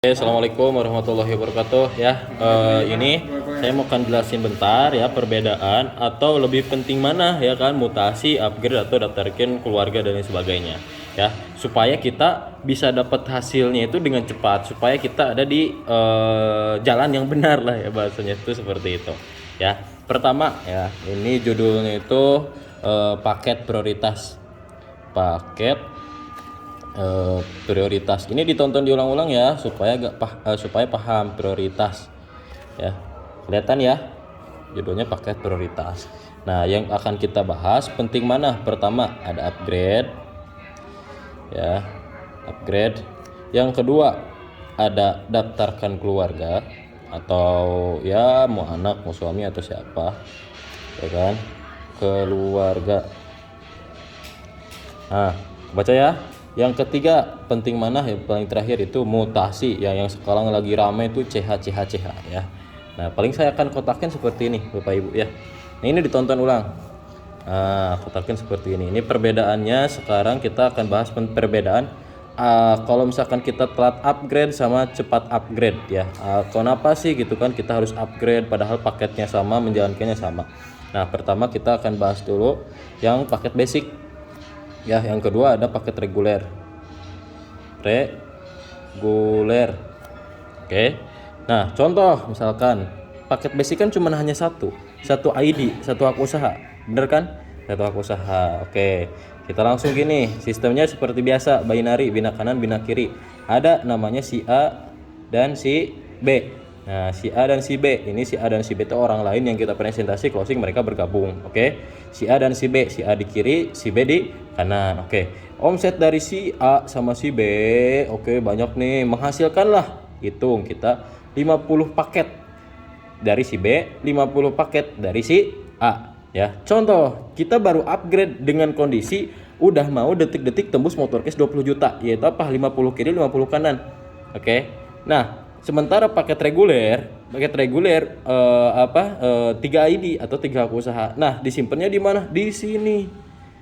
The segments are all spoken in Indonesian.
Assalamualaikum warahmatullahi wabarakatuh ya. Ini saya mau akan jelasin bentar ya perbedaan atau lebih penting mana ya kan mutasi, upgrade atau daftarkan keluarga dan lain sebagainya ya, supaya kita bisa dapat hasilnya itu dengan cepat, supaya kita ada di jalan yang benar lah ya, bahasanya itu seperti itu ya. Pertama ya, ini judulnya itu paket prioritas. Prioritas ini ditonton diulang-ulang ya, supaya paham prioritas ya. Kelihatan ya, judulnya paket prioritas. Nah, yang akan kita bahas penting mana? Pertama ada upgrade ya, upgrade. Yang kedua ada daftarkan keluarga, atau ya mau anak, mau suami atau siapa ya kan, keluarga. Nah, baca ya. Yang ketiga penting mana? Yang paling terakhir itu mutasi ya, yang sekarang lagi ramai itu CH ya. Nah, paling saya akan kotakin seperti ini Bapak Ibu ya. Nah, ini ditonton ulang. Nah, kotakin seperti ini. Ini perbedaannya. Sekarang kita akan bahas perbedaan kalau misalkan kita telat upgrade sama cepat upgrade ya. Kenapa sih gitu kan kita harus upgrade padahal paketnya sama, menjalankannya sama. Nah, pertama kita akan bahas dulu yang paket basic ya. Yang kedua ada paket reguler. Oke. Nah, contoh misalkan paket basic kan cuma hanya satu ID, satu hak usaha, bener kan? Satu hak usaha. Oke, kita langsung gini, sistemnya seperti biasa, binary, bina kanan bina kiri. Ada namanya si A dan si B. Nah, si A dan si B, ini si A dan si B itu orang lain yang kita presentasi closing, mereka bergabung. Oke, si A dan si B, si A di kiri, si B di kanan. Oke, omset dari si A sama si B, oke, banyak nih, menghasilkanlah, hitung kita 50 paket dari si B, 50 paket dari si A ya. Contoh, kita baru upgrade dengan kondisi udah mau detik-detik tembus motor cash 20 juta, yaitu apa? 50 kiri 50 kanan. Oke. Nah, sementara paket reguler 3 ID atau 3 hak usaha. Nah, disimpannya di mana? Di sini.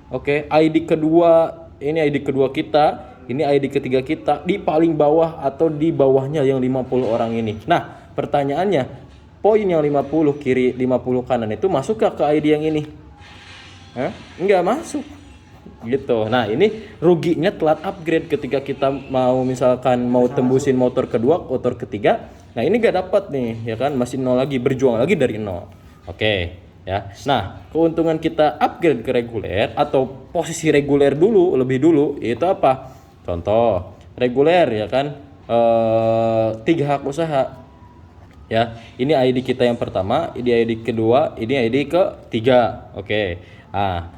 Oke, ID kedua, ini ID kedua kita, ini ID ketiga kita, di paling bawah atau di bawahnya yang 50 orang ini. Nah, pertanyaannya, poin yang 50 kiri 50 kanan itu masuk ke ID yang ini? Enggak masuk gitu. Nah, ini ruginya telat upgrade ketika kita mau misalkan mau tembusin motor kedua, motor ketiga. Nah, ini gak dapat nih ya kan, masih nol lagi, berjuang lagi dari nol. Oke ya. Nah, keuntungan kita upgrade ke reguler atau posisi reguler dulu, lebih dulu, itu apa? Contoh reguler ya kan, 3 hak usaha ya. Ini ID kita yang pertama, ini ID kedua, ini ID ketiga. Oke. Nah,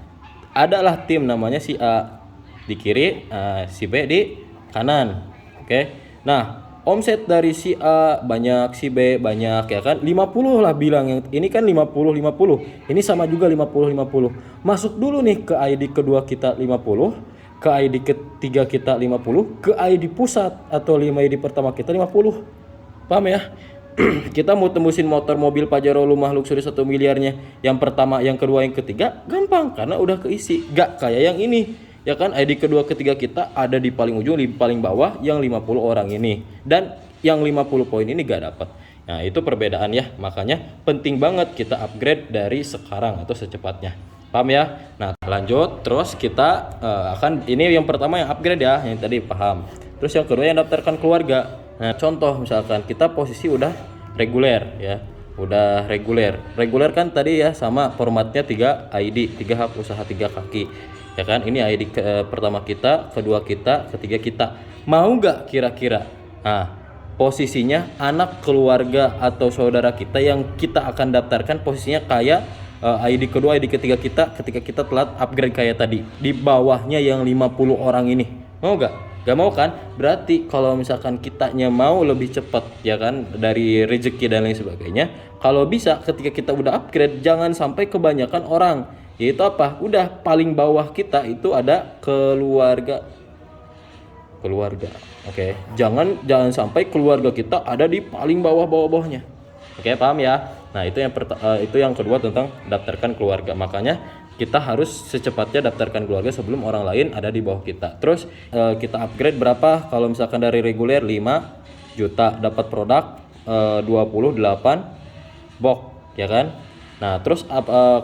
adalah tim namanya si A di kiri, si B di kanan. Oke. Nah, omset dari si A banyak, si B banyak ya kan, 50 lah bilang, yang ini kan 50. Ini sama juga 50. Masuk dulu nih ke ID kedua kita 50, ke ID ketiga kita 50, ke ID pusat atau 5 ID pertama kita 50. Paham ya? Kita mau tembusin motor mobil Pajero rumah luxury 1 miliarnya, yang pertama, yang kedua, yang ketiga gampang karena udah keisi. Gak kayak yang ini ya kan, ID kedua ketiga kita ada di paling ujung, di paling bawah yang 50 orang ini, dan yang 50 poin ini gak dapat. Nah, itu perbedaan ya, makanya penting banget kita upgrade dari sekarang atau secepatnya. Paham ya? Nah, lanjut terus kita akan, ini yang pertama yang upgrade ya, yang tadi paham. Terus yang kedua yang daftarkan keluarga. Nah, contoh misalkan kita posisi udah reguler ya, udah reguler. Reguler kan tadi ya sama formatnya 3 ID, 3 hak usaha, 3 kaki ya kan. Ini ID pertama kita, kedua kita, ketiga kita. Mau nggak kira-kira? Nah, posisinya anak keluarga atau saudara kita yang kita akan daftarkan posisinya kayak ID kedua, ID ketiga kita ketika kita telat upgrade kayak tadi, di bawahnya yang 50 orang ini. Mau nggak? Gak mau kan? Berarti kalau misalkan kitanya mau lebih cepat ya kan, dari rezeki dan lain sebagainya, kalau bisa ketika kita udah upgrade jangan sampai kebanyakan orang. Yaitu apa? Udah paling bawah kita itu ada keluarga. Oke. Jangan sampai keluarga kita ada di paling bawahnya. Oke, paham ya? Nah, itu yang kedua tentang daftarkan keluarga. Makanya kita harus secepatnya daftarkan keluarga sebelum orang lain ada di bawah kita. Terus kita upgrade berapa? Kalau misalkan dari reguler 5, juta, dapat produk 28 box, ya kan? Nah, terus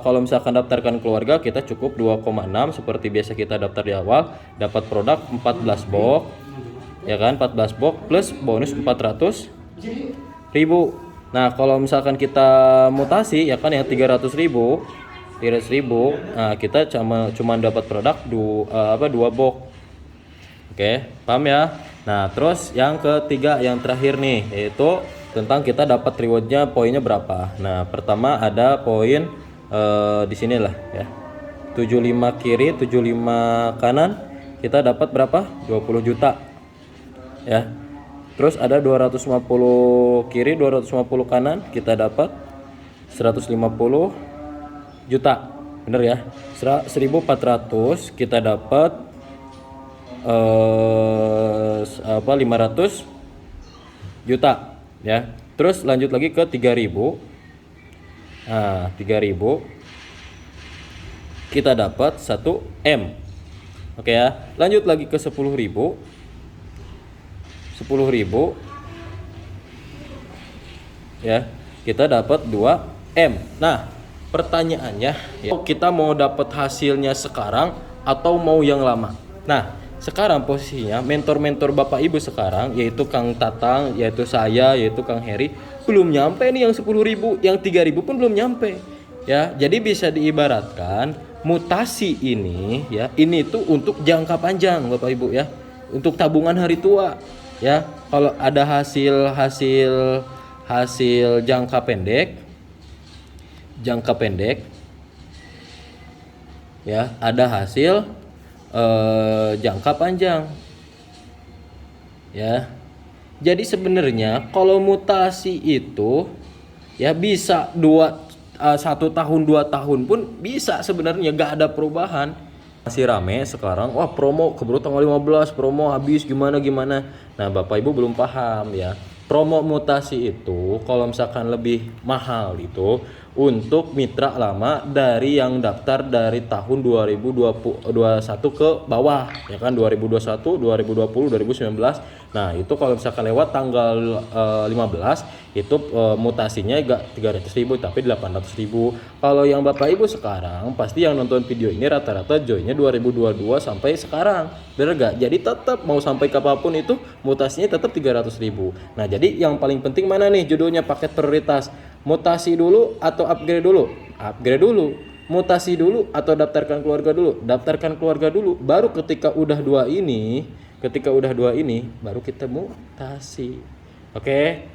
kalau misalkan daftarkan keluarga, kita cukup 2,6 seperti biasa kita daftar di awal, dapat produk 14 box, ya kan? 14 box plus bonus 400.000. Nah, kalau misalkan kita mutasi, ya kan, yang 300.000, nah kita cuma dapat produk 2 box. Oke, paham ya? Nah, terus yang ketiga, yang terakhir nih, yaitu tentang kita dapat rewardnya, poinnya berapa. Nah, pertama ada poin di sinilah ya, 75 kiri 75 kanan, kita dapat berapa? 20 juta ya. Terus ada 250 kiri 250 kanan, kita dapat 150 juta, bener ya. 1400 kita dapat 500 juta ya. Terus lanjut lagi ke 3000. Nah, 3000 kita dapat 1M. Oke ya. Lanjut lagi ke 10.000. 10.000 ya, kita dapat 2M. Nah, pertanyaannya ya, kita mau dapat hasilnya sekarang atau mau yang lama? Nah, sekarang posisinya mentor-mentor Bapak Ibu sekarang, yaitu Kang Tatang, yaitu saya, yaitu Kang Heri, belum nyampe nih yang 10.000, yang 3.000 pun belum nyampe. Ya, jadi bisa diibaratkan mutasi ini ya, ini tuh untuk jangka panjang Bapak Ibu ya, untuk tabungan hari tua. Ya, kalau ada hasil jangka pendek ya, ada hasil jangka panjang ya. Jadi sebenarnya kalau mutasi itu ya bisa 1 tahun 2 tahun pun bisa sebenarnya, gak ada perubahan. Masih rame sekarang, wah promo keburu tanggal 15, promo habis gimana. Nah, Bapak Ibu belum paham ya. Promo mutasi itu kalau misalkan lebih mahal itu untuk mitra lama dari yang daftar dari tahun 2021 ke bawah ya kan, 2021, 2020, 2019. Nah, itu kalau misalkan lewat tanggal 15 itu mutasinya gak 300.000 tapi 800.000. Kalau yang Bapak Ibu sekarang pasti yang nonton video ini rata-rata joinnya 2022 sampai sekarang, bener gak? Jadi tetap mau sampai kapanpun itu mutasinya tetap 300.000. Nah, jadi yang paling penting mana nih judulnya, paket prioritas? Mutasi dulu atau upgrade dulu? Upgrade dulu. Mutasi dulu atau daftarkan keluarga dulu? Daftarkan keluarga dulu. Baru ketika udah dua ini baru kita mutasi. Oke?